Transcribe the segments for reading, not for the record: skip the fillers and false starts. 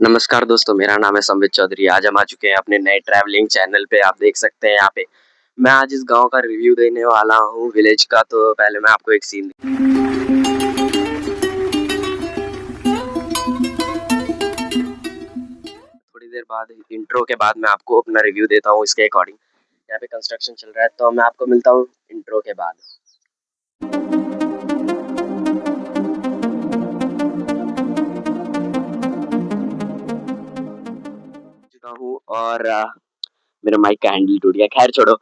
नमस्कार दोस्तों, मेरा नाम है संबित चौधरी। आज हम आ चुके हैं अपने नए ट्रैवलिंग चैनल पे। आप देख सकते हैं यहाँ पे मैं आज इस गाँव का रिव्यू देने वाला हूँ विलेज का। तो पहले मैं आपको एक सीन थोड़ी देर बाद इंट्रो के बाद मैं आपको अपना रिव्यू देता हूँ इसके अकॉर्डिंग। यहाँ पे कंस्ट्रक्शन चल रहा है, तो मैं आपको मिलता हूँ इंट्रो के बाद। चुका हूँ और मेरे माइक का हैंडल टूट गया। खैर छोड़ो,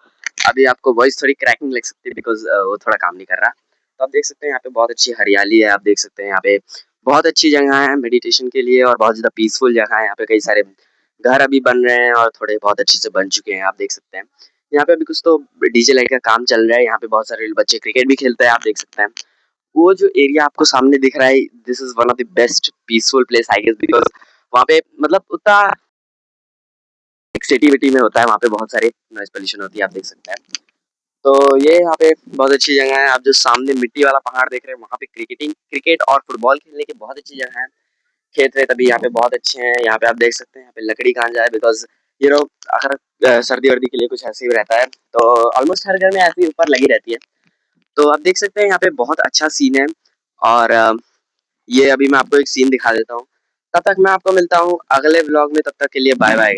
अभी आपको वॉइस थोड़ी क्रैकिंग लग सकती है बिकॉज़ वो थोड़ा काम नहीं कर रहा। तो आप देख सकते हैं यहाँ पे बहुत अच्छी हरियाली है। आप देख सकते हैं यहाँ पे बहुत अच्छी जगह है मेडिटेशन के लिए और बहुत ज़्यादा पीसफुल जगह है। यहाँ पे कई सारे घर अभी बन रहे हैं और थोड़े बहुत अच्छे से बन चुके हैं। आप देख सकते हैं यहाँ पे अभी कुछ तो डीजे लाइट का काम चल रहा है। यहाँ पे बहुत सारे बच्चे क्रिकेट भी खेलते हैं। आप देख सकते हैं वो जो एरिया आपको सामने दिख रहा है, this is one of the best peaceful place I guess, because वहाँ पे मतलब उतना एक सिटी विटी में होता है, वहाँ पे बहुत सारे नॉइज पोल्यूशन होती है। आप देख सकते हैं। तो ये यहाँ पे बहुत अच्छी जगह है। आप जो सामने मिट्टी वाला पहाड़ देख रहे हैं, वहाँ पे क्रिकेट और फुटबॉल खेलने की बहुत अच्छी जगह है। खेत वेत अभी यहाँ पे बहुत अच्छे हैं। यहाँ पे आप देख सकते हैं यहाँ पे लकड़ी कहाँ जाए, बिकॉज यू नो अगर सर्दी वर्दी के लिए कुछ ऐसे ही रहता है, तो ऑलमोस्ट हर घर में ऐसी ऊपर लगी रहती है। तो आप देख सकते हैं यहाँ पे बहुत अच्छा सीन है। और ये अभी मैं आपको एक सीन दिखा देता हूँ। तब तक मैं आपको मिलता हूँ अगले व्लॉग में। तब तक के लिए बाय बाय।